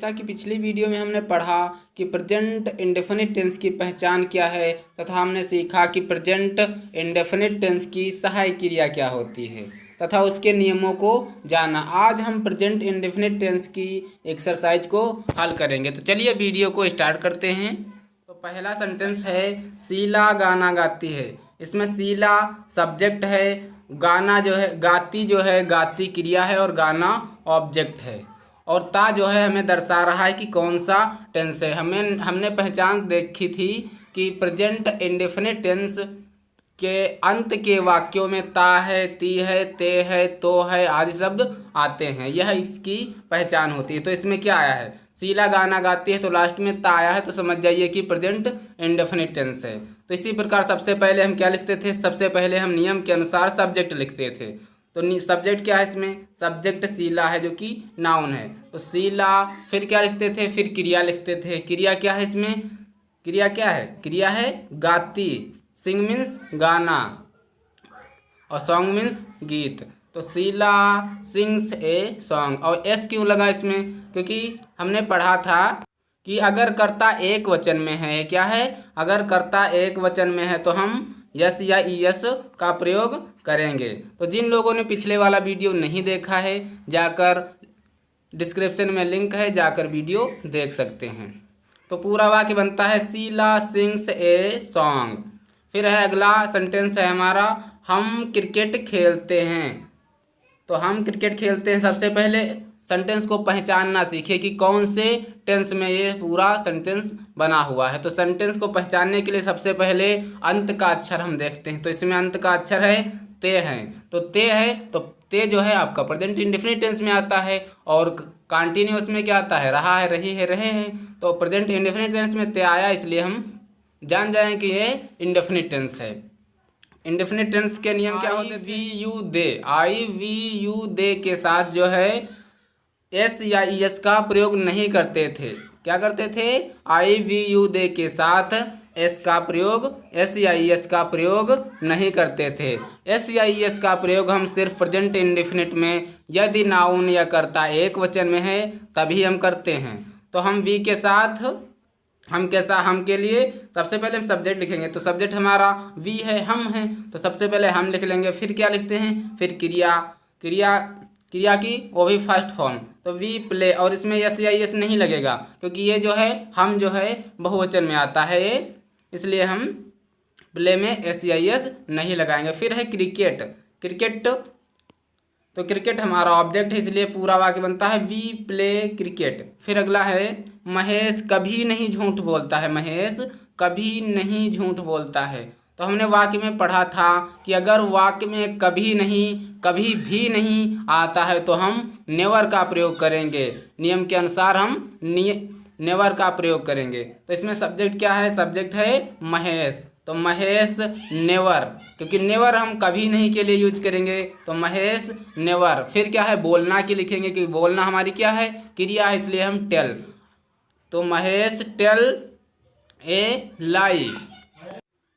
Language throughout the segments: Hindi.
जैसा कि पिछली वीडियो में हमने पढ़ा कि प्रेजेंट इंडेफिनिट टेंस की पहचान क्या है तथा हमने सीखा कि प्रेजेंट इंडेफिनिट टेंस की सहायक क्रिया क्या होती है तथा उसके नियमों को जाना। आज हम प्रेजेंट इंडेफिनिट टेंस की एक्सरसाइज को हल करेंगे। तो चलिए वीडियो को स्टार्ट करते हैं। तो पहला सेंटेंस है शीला गाना गाती है। इसमें शीला सब्जेक्ट है, गाना जो है गाती जो है गाती क्रिया है और गाना ऑब्जेक्ट है और ता जो है हमें दर्शा रहा है कि कौन सा टेंस है। हमने पहचान देखी थी कि प्रेजेंट इंडेफिनिट टेंस के अंत के वाक्यों में ता है, ती है, ते है, तो है आदि शब्द आते हैं। यह इसकी पहचान होती है। तो इसमें क्या आया है, शीला गाना गाती है तो लास्ट में ता आया है, तो समझ जाइए कि प्रेजेंट इंडेफिनिट टेंस है। तो इसी प्रकार सबसे पहले हम क्या लिखते थे, सबसे पहले हम नियम के अनुसार सब्जेक्ट लिखते थे। तो सब्जेक्ट क्या है, इसमें सब्जेक्ट शीला है जो कि नाउन है। तो शीला, फिर क्या लिखते थे, फिर क्रिया लिखते थे। क्रिया क्या है, इसमें क्रिया क्या है, क्रिया है गाती। सिंग मीन्स गाना और सॉन्ग मीन्स गीत। तो शीला सिंग्स ए सॉन्ग। और एस क्यों लगा इसमें, क्योंकि हमने पढ़ा था कि अगर कर्ता एक वचन में है, क्या है, अगर कर्ता एक वचन में है तो हम यस या ईएस का प्रयोग करेंगे। तो जिन लोगों ने पिछले वाला वीडियो नहीं देखा है, जाकर डिस्क्रिप्शन में लिंक है, जाकर वीडियो देख सकते हैं। तो पूरा वाक्य बनता है शीला सिंग्स ए सॉन्ग। फिर है अगला सेंटेंस है हमारा, हम क्रिकेट खेलते हैं। तो हम क्रिकेट खेलते हैं, सबसे पहले सेंटेंस को पहचानना सीखे कि कौन से टेंस में ये पूरा सेंटेंस बना हुआ है। तो सेंटेंस को पहचानने के लिए सबसे पहले अंत का अक्षर हम देखते हैं। तो इसमें अंत का अक्षर है ते है। तो ते है, तो ते जो है आपका प्रेजेंट इंडेफिनिट टेंस में आता है और कंटिन्यूअस में क्या आता है, रहा है, रही है, रहे हैं। तो प्रेजेंट इंडेफिनिट टेंस में ते आया, इसलिए हम जान जाएं कि ये इंडेफिनिट टेंस है। इंडेफिनिट टेंस के नियम क्या होते हैं, we you they, I we you they के साथ जो है एस या ईएस का प्रयोग नहीं करते थे। क्या करते थे, आई वी यू दे के साथ एस का प्रयोग, एस या ईएस का प्रयोग नहीं करते थे। एस या ईएस का प्रयोग हम सिर्फ प्रेजेंट इंडेफिनिट में यदि नाउन या कर्ता एक वचन में है तभी हम करते हैं। तो हम वी के साथ हम के लिए सबसे पहले हम सब्जेक्ट लिखेंगे। तो सब्जेक्ट हमारा वी है, हम हैं, तो सबसे पहले हम लिख लेंगे। फिर क्या लिखते हैं, फिर क्रिया की वो भी फर्स्ट फॉर्म। तो वी प्ले, और इसमें यस या यस नहीं लगेगा क्योंकि ये जो है हम जो है बहुवचन में आता है ये, इसलिए हम प्ले में एस या यस नहीं लगाएंगे। फिर है क्रिकेट, तो क्रिकेट हमारा ऑब्जेक्ट है, इसलिए पूरा वाक्य बनता है वी प्ले क्रिकेट। फिर अगला है महेश कभी नहीं झूठ बोलता है। महेश कभी नहीं झूठ बोलता है। तो हमने वाक्य में पढ़ा था कि अगर वाक्य में कभी भी नहीं आता है तो हम नेवर का प्रयोग करेंगे। नियम के अनुसार हम नेवर का प्रयोग करेंगे। तो इसमें सब्जेक्ट क्या है, सब्जेक्ट है महेश। तो महेश नेवर, क्योंकि नेवर हम कभी नहीं के लिए यूज करेंगे, तो महेश नेवर। फिर क्या है, बोलना की लिखेंगे कि बोलना हमारी क्या है, क्रिया है, इसलिए हम टेल। तो महेश टेल ए लाई।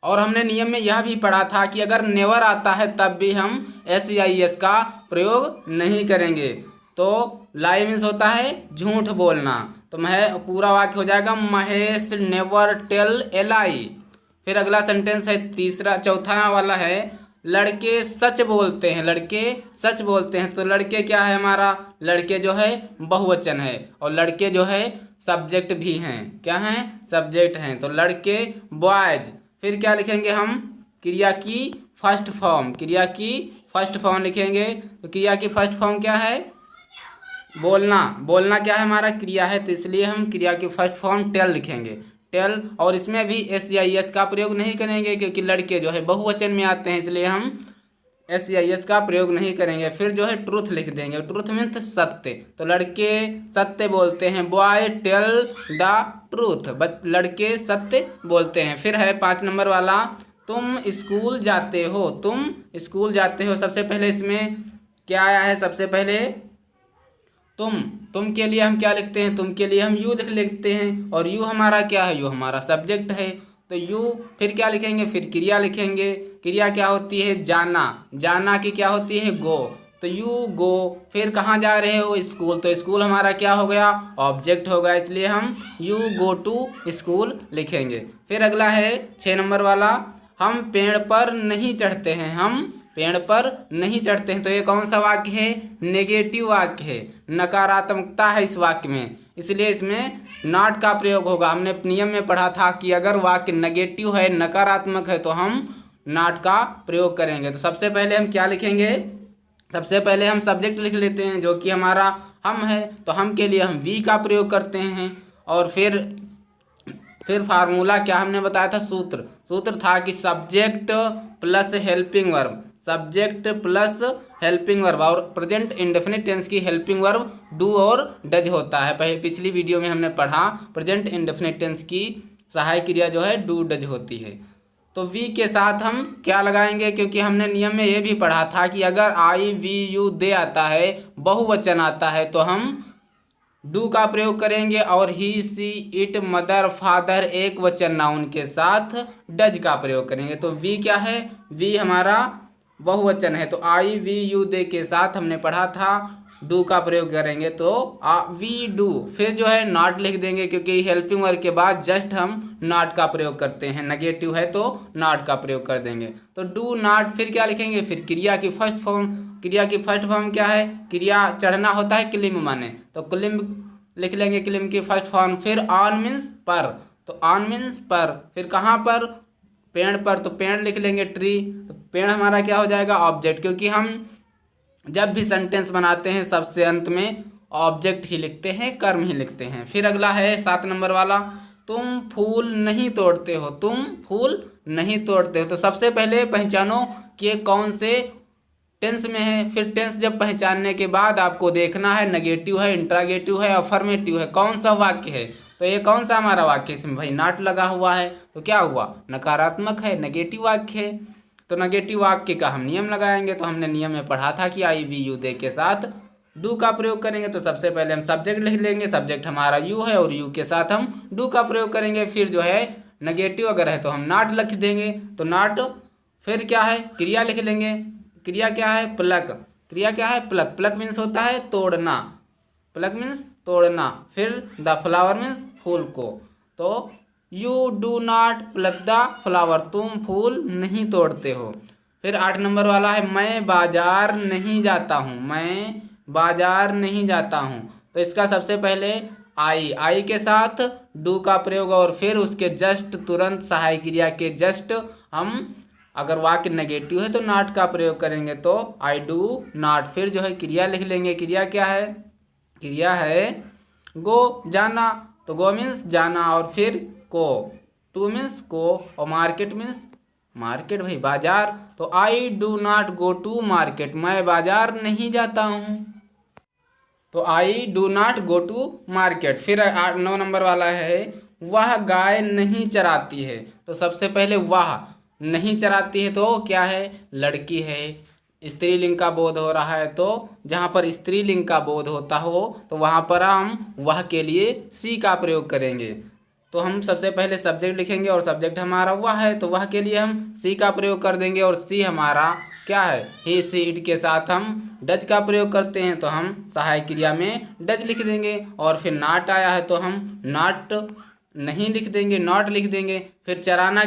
और हमने नियम में यह भी पढ़ा था कि अगर नेवर आता है तब भी हम एस या एस का प्रयोग नहीं करेंगे। तो लाई मीन्स होता है झूठ बोलना। तो पूरा वाक्य हो जाएगा महेश नेवर टेल ए लाई। फिर अगला सेंटेंस है चौथा वाला है लड़के सच बोलते हैं। लड़के सच बोलते हैं। तो लड़के क्या है हमारा, लड़के जो है बहुवचन है और लड़के जो है सब्जेक्ट भी हैं। क्या हैं, सब्जेक्ट हैं। तो लड़के बॉयज। फिर क्या लिखेंगे हम, क्रिया की फर्स्ट फॉर्म लिखेंगे। तो क्रिया की फर्स्ट फॉर्म क्या है, बोलना क्या है हमारा, क्रिया है, तो इसलिए हम क्रिया की फर्स्ट फॉर्म टेल लिखेंगे, टेल। और इसमें भी एस या एस का प्रयोग नहीं करेंगे क्योंकि लड़के जो है बहुवचन में आते हैं, इसलिए हम एस या एस का प्रयोग नहीं करेंगे। फिर जो है ट्रूथ लिख देंगे। ट्रूथ मीन्स सत्य। तो लड़के सत्य बोलते हैं, बॉय टेल द ट्रूथ, लड़के सत्य बोलते हैं। फिर है 5 नंबर वाला, तुम स्कूल जाते हो। सबसे पहले इसमें क्या आया है, सबसे पहले तुम के लिए हम क्या लिखते हैं, तुम के लिए हम यू लिख लेते हैं। और यू हमारा क्या है, यू हमारा सब्जेक्ट है। तो यू, फिर क्या लिखेंगे, फिर क्रिया लिखेंगे। क्रिया क्या होती है, जाना की क्या होती है, गो। तो यू गो, फिर कहाँ जा रहे हो, स्कूल, तो स्कूल हमारा क्या हो गया, ऑब्जेक्ट होगा, इसलिए हम यू गो टू स्कूल लिखेंगे। फिर अगला है 6 नंबर वाला, हम पेड़ पर नहीं चढ़ते हैं, हम पेड़ पर नहीं चढ़ते हैं। तो ये कौन सा वाक्य है, नेगेटिव वाक्य है, नकारात्मकता है इस वाक्य में, इसलिए इसमें नॉट का प्रयोग होगा। हमने नियम में पढ़ा था कि अगर वाक्य नेगेटिव है, नकारात्मक है, तो हम नॉट का प्रयोग करेंगे। तो सबसे पहले हम क्या लिखेंगे, सबसे पहले हम सब्जेक्ट लिख लेते हैं जो कि हमारा हम है, तो हम के लिए हम वी का प्रयोग करते हैं। और फिर फार्मूला क्या हमने बताया था, सूत्र था कि subject plus helping verb, subject plus helping verb, और प्रेजेंट इंडेफिनिट टेंस की हेल्पिंग वर्ब डू और डज होता है। पिछली वीडियो में हमने पढ़ा प्रेजेंट इंडेफिनिट टेंस की सहायक क्रिया जो है डू डज होती है। तो वी के साथ हम क्या लगाएंगे, क्योंकि हमने नियम में ये भी पढ़ा था कि अगर आई वी यू दे आता है, बहुवचन आता है, तो हम डू का प्रयोग करेंगे, और ही सी इट मदर फादर एक वचन नाउन के साथ डज का प्रयोग करेंगे। तो वी क्या है, वी हमारा बहुवचन है, तो आई वी यू दे के साथ हमने पढ़ा था डू का प्रयोग करेंगे, तो वी डू। फिर जो है नॉट लिख देंगे, क्योंकि हेल्पिंग वर्ब के बाद जस्ट हम नॉट का प्रयोग करते हैं, नेगेटिव है तो नॉट का प्रयोग कर देंगे। तो डू नॉट, फिर क्या लिखेंगे, फिर क्रिया की फर्स्ट फॉर्म, क्रिया की फर्स्ट फॉर्म क्या है, क्रिया चढ़ना होता है क्लिम माने, तो क्लिम लिख लेंगे, क्लिम की फर्स्ट फॉर्म। फिर ऑन मीन्स पर, तो ऑन मीन्स पर, फिर कहाँ पर, पेड़ पर, तो पेड़ लिख लेंगे ट्री, तो पेड़ हमारा क्या हो जाएगा, ऑब्जेक्ट, क्योंकि हम जब भी सेंटेंस बनाते हैं सबसे अंत में ऑब्जेक्ट ही लिखते हैं, कर्म ही लिखते हैं। फिर अगला है 7 नंबर वाला, तुम फूल नहीं तोड़ते हो, तुम फूल नहीं तोड़ते हो। तो सबसे पहले पहचानो कि ये कौन से टेंस में है। फिर टेंस जब पहचानने के बाद आपको देखना है नेगेटिव है, इंट्रागेटिव है, अफर्मेटिव है, कौन सा वाक्य है। तो ये कौन सा हमारा वाक्य, इसमें भाई नॉट लगा हुआ है, तो क्या हुआ, नकारात्मक है, नेगेटिव वाक्य है। तो नेगेटिव वाक्य का हम नियम लगाएंगे, तो हमने नियम में पढ़ा था कि आई वी यू दे के साथ डू का प्रयोग करेंगे। तो सबसे पहले हम सब्जेक्ट लिख लेंगे, सब्जेक्ट हमारा यू है, और यू के साथ हम डू का प्रयोग करेंगे। फिर जो है नेगेटिव अगर है तो हम नॉट लिख देंगे, तो नॉट, फिर क्या है, क्रिया लिख लेंगे, क्रिया क्या है, प्लक, क्रिया क्या है, प्लक, प्लक मीन्स होता है तोड़ना, प्लक मीन्स तोड़ना। फिर द फ्लावर मीन्स फूल को, तो you do not plug the flower, तुम फूल नहीं तोड़ते हो। फिर 8 नंबर वाला है, मैं बाजार नहीं जाता हूँ, मैं बाजार नहीं जाता हूँ। तो इसका सबसे पहले आई के साथ डू का प्रयोग, और फिर उसके जस्ट तुरंत सहायक क्रिया के जस्ट हम अगर वाक्य नेगेटिव है तो नॉट का प्रयोग करेंगे, तो आई डू नॉट। फिर जो है क्रिया लिख लेंगे, क्रिया क्या है, क्रिया है गो, जाना, तो गो मीन्स जाना, और फिर को, टू मीन्स को, और मार्केट मीन्स मार्केट, भाई बाजार। तो I do not go to market, मैं बाजार नहीं जाता हूँ, तो I do not go to market. फिर 9 नंबर वाला है, वह गाय नहीं चराती है। तो सबसे पहले वह नहीं चराती है, तो क्या है, लड़की है, स्त्रीलिंग का बोध हो रहा है, तो जहाँ पर स्त्रीलिंग का बोध होता हो तो वहाँ पर हम वह के लिए सी का प्रयोग करेंगे। तो हम सबसे पहले सब्जेक्ट लिखेंगे, और सब्जेक्ट हमारा वह है, तो वह के लिए हम सी का प्रयोग कर देंगे, और सी हमारा क्या है, ही सी इट के साथ हम डज का प्रयोग करते हैं, तो हम सहायक क्रिया में डज लिख देंगे। और फिर नॉट आया है तो हम नॉट नहीं लिख देंगे, नॉट लिख देंगे। फिर चराना,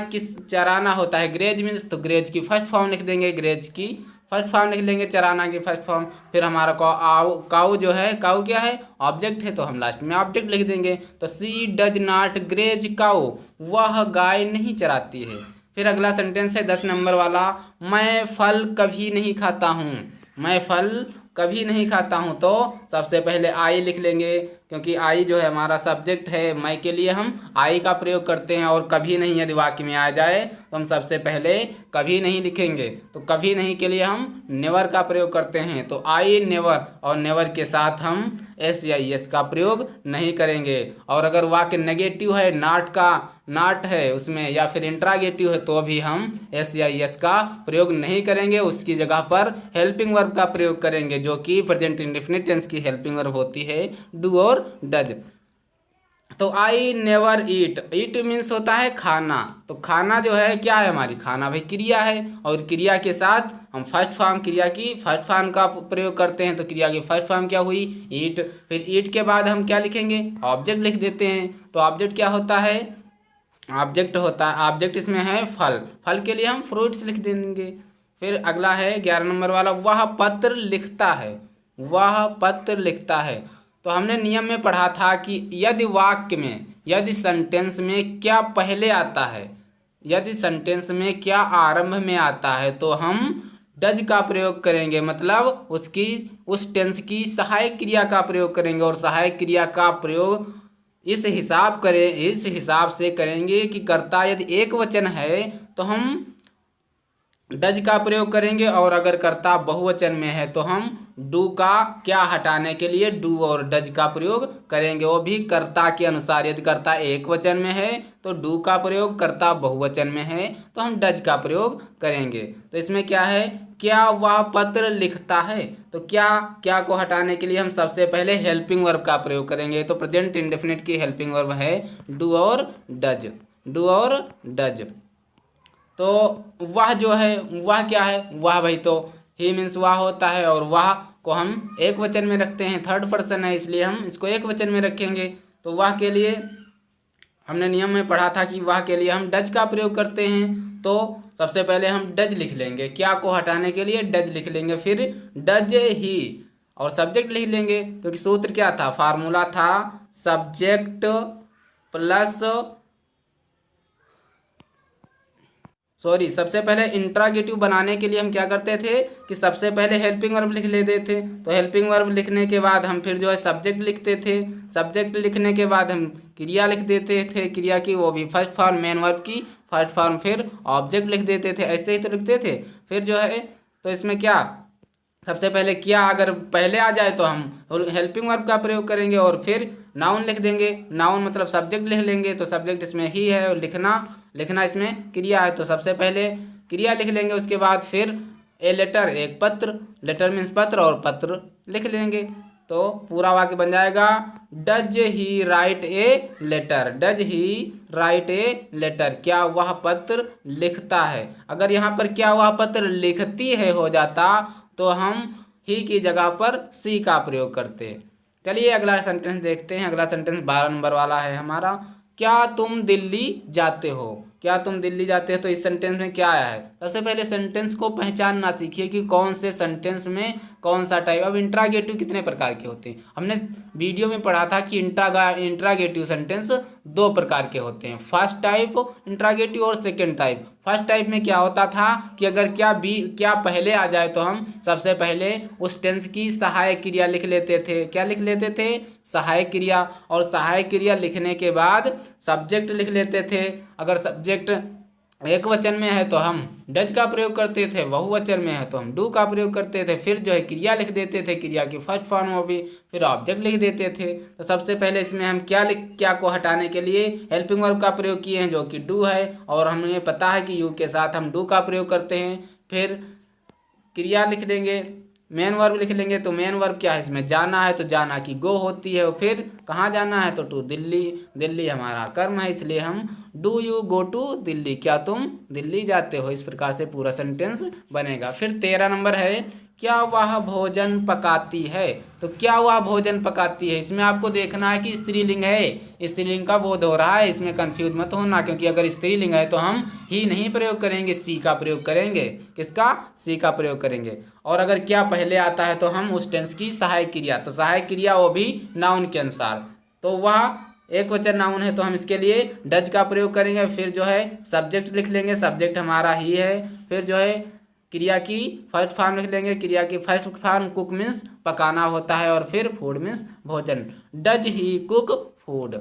चराना होता है ग्रेज मीन्स, तो ग्रेज की फर्स्ट फॉर्म लिख देंगे, ग्रेज की फर्स्ट फॉर्म लिख लेंगे, चराना की फर्स्ट फॉर्म। फिर हमारा काऊ जो है, काऊ क्या है, ऑब्जेक्ट है, तो हम लास्ट में ऑब्जेक्ट लिख देंगे। तो सी डज नॉट ग्रेज काऊ, वह गाय नहीं चराती है। फिर अगला सेंटेंस है 10 नंबर वाला, मैं फल कभी नहीं खाता हूँ, मैं फल कभी नहीं खाता हूँ। तो सबसे पहले आई लिख लेंगे, क्योंकि आई जो है हमारा सब्जेक्ट है, मैं के लिए हम आई का प्रयोग करते हैं, और कभी नहीं यदि वाक्य में आ जाए तो हम सबसे पहले कभी नहीं लिखेंगे। तो कभी नहीं के लिए हम नेवर का प्रयोग करते हैं, तो आई नेवर, और नेवर के साथ हम एस या एस का प्रयोग नहीं करेंगे। और अगर वाक्य नेगेटिव है, नॉट है उसमें, या फिर इंट्रागेटिव है, तो भी हम एस या एस का प्रयोग नहीं करेंगे, उसकी जगह पर हेल्पिंग वर्ब का प्रयोग करेंगे, जो कि प्रेजेंट इंडेफिनिट टेंस की हेल्पिंग वर्ब होती है डू और डज। तो I never eat, eat means होता है खाना। तो खाना जो है क्या है हमारी, खाना भाई क्रिया है, और क्रिया के साथ हम फर्स्ट फॉर्म, क्रिया की फर्स्ट फॉर्म का प्रयोग करते हैं। तो क्रिया की फर्स्ट फॉर्म क्या हुई, ईट। फिर ईट के बाद हम क्या लिखेंगे, ऑब्जेक्ट लिख देते हैं। तो ऑब्जेक्ट क्या होता है, ऑब्जेक्ट होता है, ऑब्जेक्ट इसमें है फल, फल के लिए हम फ्रूट्स लिख देंगे। फिर अगला है 11 नंबर वाला, वह पत्र लिखता है, वह पत्र लिखता है। तो हमने नियम में पढ़ा था कि यदि वाक्य में, यदि सेंटेंस में क्या पहले आता है, यदि सेंटेंस में क्या आरंभ में आता है, तो हम डज का प्रयोग करेंगे, मतलब उसकी, उस टेंस की सहायक क्रिया का प्रयोग करेंगे। और सहायक क्रिया का प्रयोग इस हिसाब से करेंगे कि कर्ता यदि एक वचन है तो हम डज का प्रयोग करेंगे, और अगर कर्ता बहुवचन में है तो हम डू का क्या हटाने के लिए डू और डज का प्रयोग करेंगे, वो भी कर्ता के अनुसार। यदि कर्ता एक वचन में है तो डू का प्रयोग, कर्ता बहुवचन में है तो हम डज का प्रयोग करेंगे। तो इसमें क्या है, क्या वह पत्र लिखता है, तो क्या को हटाने के लिए हम सबसे पहले हेल्पिंग वर्ब का प्रयोग करेंगे। तो प्रेजेंट इंडेफिनिट की हेल्पिंग वर्ब है डू और डज, डू और डज। तो वह जो है, वह क्या है, वह भाई तो ही मीन्स वह होता है, और वह को हम एक वचन में रखते हैं, थर्ड पर्सन है इसलिए हम इसको एक वचन में रखेंगे। तो वह के लिए हमने नियम में पढ़ा था कि वह के लिए हम डज का प्रयोग करते हैं। तो सबसे पहले हम डज लिख लेंगे, क्या को हटाने के लिए डज लिख लेंगे, फिर डज ही और सब्जेक्ट लिख लेंगे, क्योंकि सूत्र क्या था, फार्मूला था सब्जेक्ट प्लस, सॉरी, सबसे पहले इंट्रागेटिव बनाने के लिए हम क्या करते थे कि सबसे पहले हेल्पिंग वर्ब लिख लेते थे। तो हेल्पिंग वर्ब लिखने के बाद हम फिर जो है सब्जेक्ट लिखते थे, सब्जेक्ट लिखने के बाद हम क्रिया लिख देते थे, क्रिया की वो भी फर्स्ट फॉर्म, मेन वर्ब की फर्स्ट फॉर्म, फिर ऑब्जेक्ट लिख देते थे, ऐसे ही तो लिखते थे। फिर जो है तो इसमें क्या, सबसे पहले क्या अगर पहले आ जाए तो हम हेल्पिंग वर्ब का प्रयोग करेंगे, और फिर नाउन लिख देंगे, नाउन मतलब सब्जेक्ट लिख लेंगे। तो सब्जेक्ट इसमें ही है, और लिखना इसमें क्रिया है, तो सबसे पहले क्रिया लिख लेंगे, उसके बाद फिर ए लेटर, एक पत्र, लेटर मीन्स पत्र, और पत्र लिख लेंगे। तो पूरा वाक्य बन जाएगा does he write a letter, does he write a letter, क्या वह पत्र लिखता है। अगर यहाँ पर क्या वह पत्र लिखती है हो जाता तो हम ही की जगह पर सी का प्रयोग करते हैं। चलिए अगला सेंटेंस देखते हैं। अगला सेंटेंस 12 नंबर वाला है हमारा, क्या तुम दिल्ली जाते हो, क्या तुम दिल्ली जाते हो। तो इस सेंटेंस में क्या आया है, सबसे पहले सेंटेंस को पहचानना सीखिए कि कौन से सेंटेंस में कौन सा टाइप। अब इंट्रागेटिव कितने प्रकार के होते हैं, हमने वीडियो में पढ़ा था कि इंट्रागेटिव सेंटेंस दो प्रकार के होते हैं, फर्स्ट टाइप इंट्रागेटिव और सेकेंड टाइप। फर्स्ट टाइप में क्या होता था कि अगर क्या पहले आ जाए तो हम सबसे पहले उस टेंस की सहायक क्रिया लिख लेते थे। क्या लिख लेते थे, सहायक क्रिया, और सहायक क्रिया लिखने के बाद सब्जेक्ट लिख लेते थे। अगर सब्जेक्ट एक वचन में है तो हम डज का प्रयोग करते थे, बहुवचन में है तो हम डू का प्रयोग करते थे। फिर जो है क्रिया लिख देते थे, क्रिया की फर्स्ट फॉर्म हो भी, फिर ऑब्जेक्ट लिख देते थे। तो सबसे पहले इसमें हम क्या को हटाने के लिए हेल्पिंग वर्ब का प्रयोग किए हैं, जो कि डू है, और हमें पता है कि यू के साथ हम डू का प्रयोग करते हैं। फिर क्रिया लिख देंगे, मेन वर्ब लिख लेंगे। तो मेन वर्ब क्या है, इसमें जाना है तो जाना की गो होती है, और फिर कहाँ जाना है तो टू दिल्ली, दिल्ली हमारा कर्म है, इसलिए हम do you go to Delhi, क्या तुम दिल्ली जाते हो। इस प्रकार से पूरा सेंटेंस बनेगा। फिर 13 नंबर है, क्या वह भोजन पकाती है। तो क्या वह भोजन पकाती है, इसमें आपको देखना है कि स्त्रीलिंग है, स्त्रीलिंग का बोध हो रहा है, इसमें कंफ्यूज मत होना, क्योंकि अगर स्त्रीलिंग है तो हम ही नहीं प्रयोग करेंगे, सी का प्रयोग करेंगे। किसका, सी का प्रयोग करेंगे। और अगर क्या पहले आता है तो हम उस टेंस की सहायक क्रिया, तो सहायक क्रिया वो भी नाउन के अनुसार, तो वह एक वचन नाउन है तो हम इसके लिए डज का प्रयोग करेंगे। फिर जो है सब्जेक्ट लिख लेंगे, सब्जेक्ट हमारा ही है। फिर जो है क्रिया की फर्स्ट फॉर्म लिख लेंगे, क्रिया की फर्स्ट फॉर्म कुक मीन्स पकाना होता है, और फिर फूड मीन्स भोजन, डज ही कुक फूड।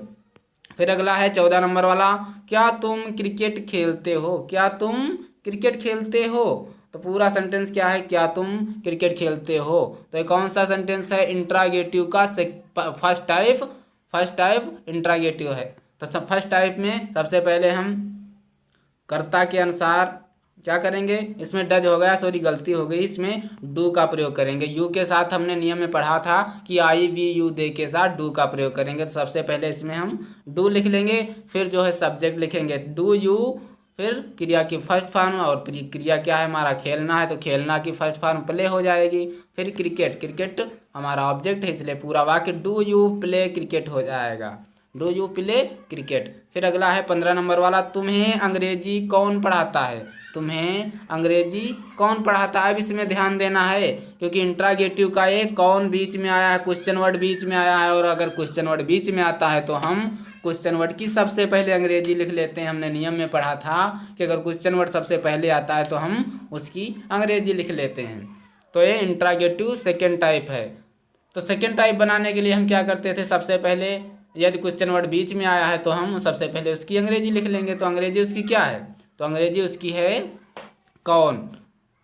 फिर अगला है 14 नंबर वाला, क्या तुम क्रिकेट खेलते हो, क्या तुम क्रिकेट खेलते हो। तो पूरा सेंटेंस क्या है, क्या तुम क्रिकेट खेलते हो। तो ये कौन सा सेंटेंस है, इंट्रागेटिव का फर्स्ट टाइप इंट्रागेटिव है। तो सब फर्स्ट टाइप में सबसे पहले हम कर्ता के अनुसार क्या करेंगे, इसमें डज हो गया, सॉरी गलती हो गई, इसमें डू का प्रयोग करेंगे। यू के साथ हमने नियम में पढ़ा था कि आई वी यू दे के साथ डू का प्रयोग करेंगे। तो सबसे पहले इसमें हम डू लिख लेंगे, फिर जो है सब्जेक्ट लिखेंगे डू यू, फिर क्रिया की फर्स्ट फॉर्म, और क्रिया क्या है हमारा, खेलना है, तो खेलना की फर्स्ट फॉर्म प्ले हो जाएगी। फिर क्रिकेट, क्रिकेट हमारा ऑब्जेक्ट है, इसलिए पूरा वाक्य डू यू प्ले क्रिकेट हो जाएगा, डू यू प्ले क्रिकेट। फिर अगला है 15 नंबर वाला, तुम्हें अंग्रेजी कौन पढ़ाता है, तुम्हें अंग्रेजी कौन पढ़ाता है। अब इसमें ध्यान देना है क्योंकि इंट्रागेटिव का एक कौन बीच में आया है, क्वेश्चन वर्ड बीच में आया है, और अगर क्वेश्चन वर्ड बीच में आता है तो हम क्वेश्चन वर्ड की सबसे पहले अंग्रेजी लिख लेते हैं। हमने नियम में पढ़ा था कि अगर क्वेश्चन वर्ड सबसे पहले आता है तो हम उसकी अंग्रेजी लिख लेते हैं। तो ये इंट्रागेटिव सेकेंड टाइप है। तो सेकेंड टाइप बनाने के लिए हम क्या करते थे, सबसे पहले यदि क्वेश्चन वर्ड बीच में आया है तो हम सबसे पहले उसकी अंग्रेजी लिख लेंगे। तो अंग्रेजी उसकी क्या है, तो अंग्रेजी उसकी है कौन।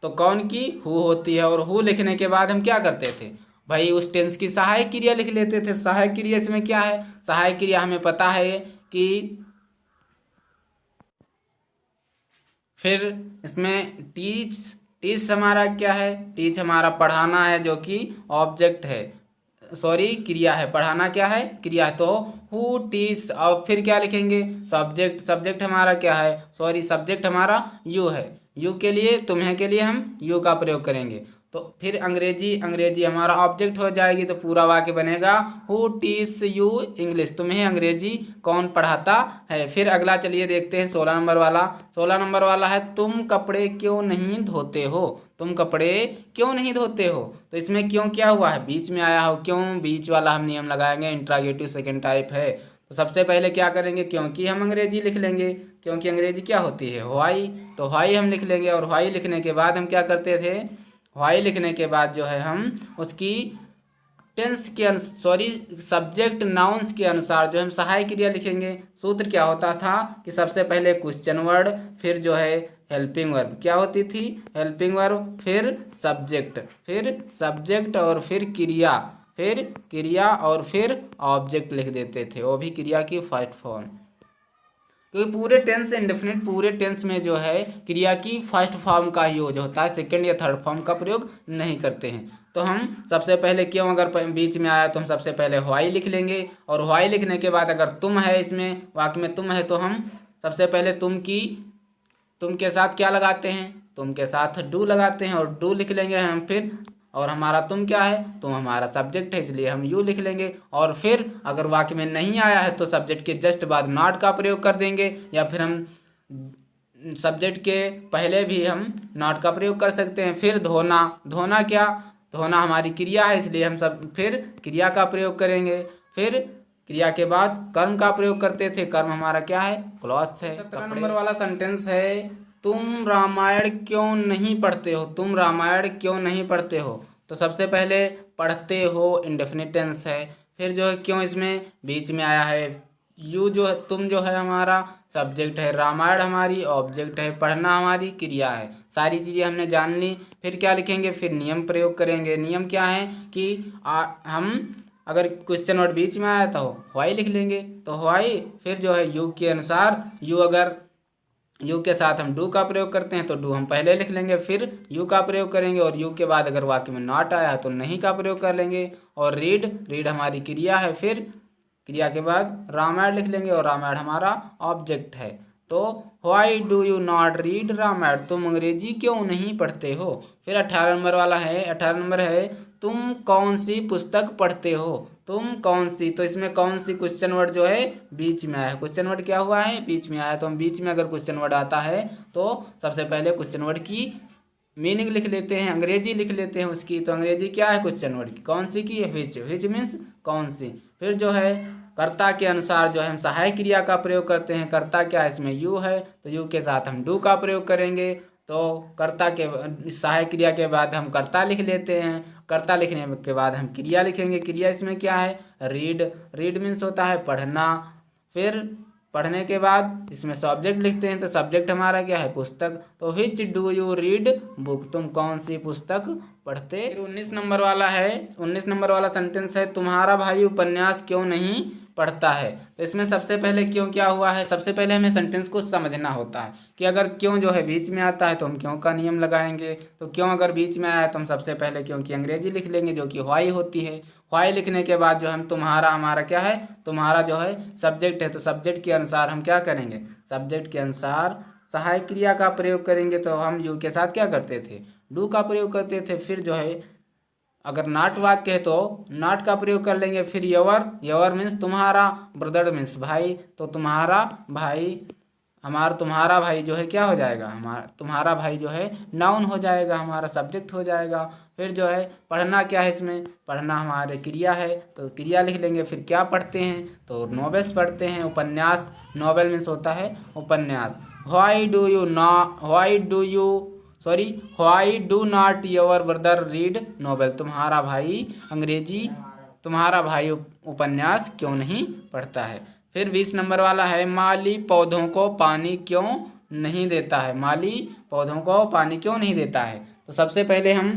तो कौन की हु होती है, और हु लिखने के बाद हम क्या करते थे भाई, उस टेंस की सहायक क्रिया लिख लेते थे। सहायक क्रिया इसमें क्या है, सहायक क्रिया हमें पता है कि फिर इसमें टीच, टीच हमारा क्या है, टीच हमारा पढ़ाना है जो कि ऑब्जेक्ट है, सॉरी क्रिया है, पढ़ाना क्या है क्रिया। तो हु टीच, और फिर क्या लिखेंगे सब्जेक्ट, सब्जेक्ट हमारा क्या है, सॉरी सब्जेक्ट हमारा यू है, यू के लिए तुम्हें के लिए हम यू का प्रयोग करेंगे। तो फिर अंग्रेजी, अंग्रेजी हमारा ऑब्जेक्ट हो जाएगी, तो पूरा वाक्य बनेगा हु टीच यू इंग्लिश, तुम्हें अंग्रेजी कौन पढ़ाता है। फिर अगला चलिए देखते हैं 16 नंबर वाला। 16 नंबर वाला है तुम कपड़े क्यों नहीं धोते हो, तुम कपड़े क्यों नहीं धोते हो। तो इसमें क्यों क्या हुआ है, बीच में आया हो, क्यों बीच वाला हम नियम लगाएंगे, इंट्रागेटिव सेकेंड टाइप है। तो सबसे पहले क्या करेंगे, क्योंकि हम अंग्रेजी लिख लेंगे, क्योंकि अंग्रेजी क्या होती है व्हाई, तो व्हाई हम लिख लेंगे। और व्हाई लिखने के बाद हम क्या करते थे, व्हाई लिखने के बाद जो है हम उसकी टेंस के सॉरी सब्जेक्ट नाउन्स के अनुसार जो हम सहायक क्रिया लिखेंगे। सूत्र क्या होता था कि सबसे पहले क्वेश्चन वर्ड, फिर जो है हेल्पिंग वर्ब, क्या होती थी हेल्पिंग वर्ब, फिर सब्जेक्ट और फिर क्रिया और फिर ऑब्जेक्ट लिख देते थे, वो भी क्रिया की फर्स्ट फॉर्म। क्योंकि पूरे टेंस इंडेफिनिट, पूरे टेंस में जो है क्रिया की फर्स्ट फॉर्म का यूज होता है, सेकंड या थर्ड फॉर्म का प्रयोग नहीं करते हैं। तो हम सबसे पहले क्यों अगर बीच में आया तो हम सबसे पहले व्हाई लिख लेंगे, और व्हाई लिखने के बाद अगर तुम है इसमें वाक्य में तुम है तो हम सबसे पहले तुम के साथ क्या लगाते हैं, तुम के साथ डू लगाते हैं, और डू लिख लेंगे हम फिर, और हमारा तुम क्या है, तुम हमारा सब्जेक्ट है, इसलिए हम यू लिख लेंगे। और फिर अगर वाक्य में नहीं आया है तो सब्जेक्ट के जस्ट बाद नॉट का प्रयोग कर देंगे, या फिर हम सब्जेक्ट के पहले भी हम नॉट का प्रयोग कर सकते हैं। फिर धोना, धोना क्या, धोना हमारी क्रिया है, इसलिए हम सब फिर क्रिया का प्रयोग करेंगे। फिर क्रिया के बाद कर्म का प्रयोग करते थे, कर्म हमारा क्या है क्लॉथ है। 17 नंबर वाला सेंटेंस है तुम रामायण क्यों नहीं पढ़ते हो, तुम रामायण क्यों नहीं पढ़ते हो। तो सबसे पहले पढ़ते हो इंडेफिनिट टेंस है, फिर जो है क्यों इसमें बीच में आया है, यू जो है तुम जो है हमारा सब्जेक्ट है, रामायण हमारी ऑब्जेक्ट है, पढ़ना हमारी क्रिया है। सारी चीज़ें हमने जान ली। फिर क्या लिखेंगे, फिर नियम प्रयोग करेंगे। नियम क्या है कि हम अगर क्वेश्चन वर्ड बीच में आया तो व्हाई लिख लेंगे, तो व्हाई, फिर जो है यू के अनुसार यू, अगर यू के साथ हम डू का प्रयोग करते हैं तो डू हम पहले लिख लेंगे, फिर यू का प्रयोग करेंगे, और यू के बाद अगर वाक्य में नॉट आया है तो नहीं का प्रयोग कर लेंगे। और रीड हमारी क्रिया है, फिर क्रिया के बाद रामायण लिख लेंगे, और रामायण हमारा ऑब्जेक्ट है। तो why do you not read Ramayana, तुम अंग्रेजी क्यों नहीं पढ़ते हो। फिर 18 नंबर वाला है, 18 नंबर है तुम कौन सी पुस्तक पढ़ते हो, तुम कौन सी। तो इसमें कौन सी क्वेश्चन वर्ड जो है बीच में आया है, क्वेश्चन वर्ड क्या हुआ है बीच में आया, तो हम बीच में अगर क्वेश्चन वर्ड आता है तो सबसे पहले क्वेश्चन वर्ड की मीनिंग लिख लेते हैं, अंग्रेजी लिख लेते हैं उसकी। तो अंग्रेजी क्या है क्वेश्चन वर्ड की, कौन सी की, विच मीन्स कौन सी। फिर जो है कर्ता के अनुसार जो है हम सहायक क्रिया का प्रयोग करते हैं। कर्ता क्या है, इसमें यू है, तो यू के साथ हम डू का प्रयोग करेंगे। तो कर्ता के सहायक क्रिया के बाद हम कर्ता लिख लेते हैं, कर्ता लिखने के बाद हम क्रिया लिखेंगे। क्रिया इसमें क्या है, रीड मीन्स होता है पढ़ना। फिर पढ़ने के बाद इसमें सब्जेक्ट लिखते हैं, तो सब्जेक्ट हमारा क्या है पुस्तक। तो which do you read book, तुम कौन सी पुस्तक पढ़ते। फिर 19 नंबर वाला है, 19 नंबर वाला सेंटेंस है तुम्हारा भाई उपन्यास क्यों नहीं पढ़ता है। तो इसमें सबसे पहले क्यों क्या हुआ है, सबसे पहले हमें सेंटेंस को समझना होता है कि अगर क्यों जो है बीच में आता है तो हम क्यों का नियम लगाएंगे। तो क्यों अगर बीच में आया तो हम सबसे पहले क्यों की अंग्रेजी लिख लेंगे जो कि व्हाई होती है। व्हाई लिखने के बाद जो हम तुम्हारा, हमारा क्या है, तुम्हारा जो है सब्जेक्ट है, तो सब्जेक्ट के अनुसार हम क्या करेंगे, सब्जेक्ट के अनुसार सहायक क्रिया का प्रयोग करेंगे। तो हम यू के साथ क्या करते थे, डू का प्रयोग करते थे। फिर जो है अगर नाट वाक्य है तो नाट का प्रयोग कर लेंगे। फिर यवर मीन्स तुम्हारा, ब्रदर मीन्स भाई, तो तुम्हारा भाई, हमारा तुम्हारा भाई जो है क्या हो जाएगा, हमारा तुम्हारा भाई जो है नाउन हो जाएगा, हमारा सब्जेक्ट हो जाएगा। फिर जो है पढ़ना क्या है, इसमें पढ़ना हमारे क्रिया है, तो क्रिया लिख लेंगे। फिर क्या पढ़ते हैं, तो नॉवेल्स पढ़ते हैं, उपन्यास, नॉवेल मीन्स होता है उपन्यास। Why do not your brother read novel, तुम्हारा भाई अंग्रेजी, तुम्हारा भाई उपन्यास क्यों नहीं पढ़ता है। फिर 20 नंबर वाला है, माली पौधों को पानी क्यों नहीं देता है, माली पौधों को पानी क्यों नहीं देता है। तो सबसे पहले हम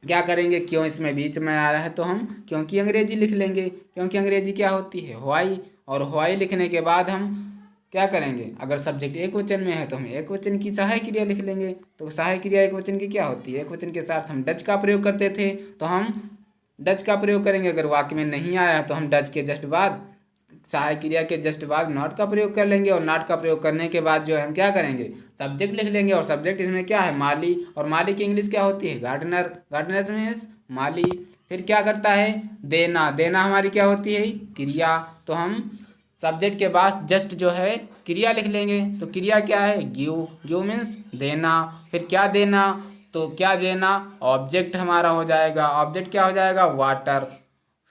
क्या करेंगे, क्यों इसमें बीच में आ रहा है तो हम क्योंकि अंग्रेजी लिख लेंगे, क्योंकि अंग्रेजी क्या होती है, व्हाई। और व्हाई लिखने के बाद हम क्या करेंगे, अगर सब्जेक्ट एक वचन में है तो हम एक वचन की सहायक क्रिया लिख लेंगे। तो सहायक क्रिया एक वचन की क्या होती है, एक वचन के साथ हम डच का प्रयोग करते थे तो हम डच का प्रयोग करेंगे। अगर वाक्य में नहीं आया तो हम डच के जस्ट बाद, सहायक क्रिया के जस्ट बाद नॉट का प्रयोग कर लेंगे। और नॉट का प्रयोग करने के बाद जो है हम क्या करेंगे, सब्जेक्ट लिख लेंगे। और सब्जेक्ट इसमें क्या है, माली, और माली की इंग्लिश क्या होती है, गार्डनर, गार्डनर मीन्स माली। फिर क्या करता है, देना, देना हमारी क्या होती है, क्रिया। तो हम सब्जेक्ट के बाद जस्ट जो है क्रिया लिख लेंगे। तो क्रिया क्या है, गिव, गिव मीन्स देना। फिर क्या देना, तो क्या देना, ऑब्जेक्ट हमारा हो जाएगा, ऑब्जेक्ट क्या हो जाएगा, वाटर।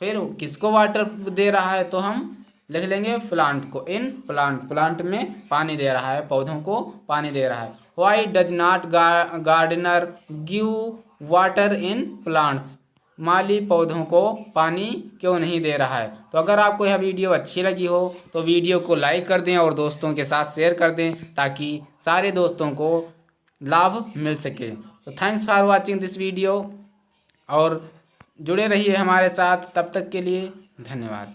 फिर किसको वाटर दे रहा है, तो हम लिख लेंगे प्लांट को, इन प्लांट, प्लांट में पानी दे रहा है, पौधों को पानी दे रहा है। Why does not gardener give water in plants, माली पौधों को पानी क्यों नहीं दे रहा है। तो अगर आपको यह वीडियो अच्छी लगी हो तो वीडियो को लाइक कर दें और दोस्तों के साथ शेयर कर दें ताकि सारे दोस्तों को लाभ मिल सके। तो thanks for watching this video, और जुड़े रहिए हमारे साथ, तब तक के लिए धन्यवाद।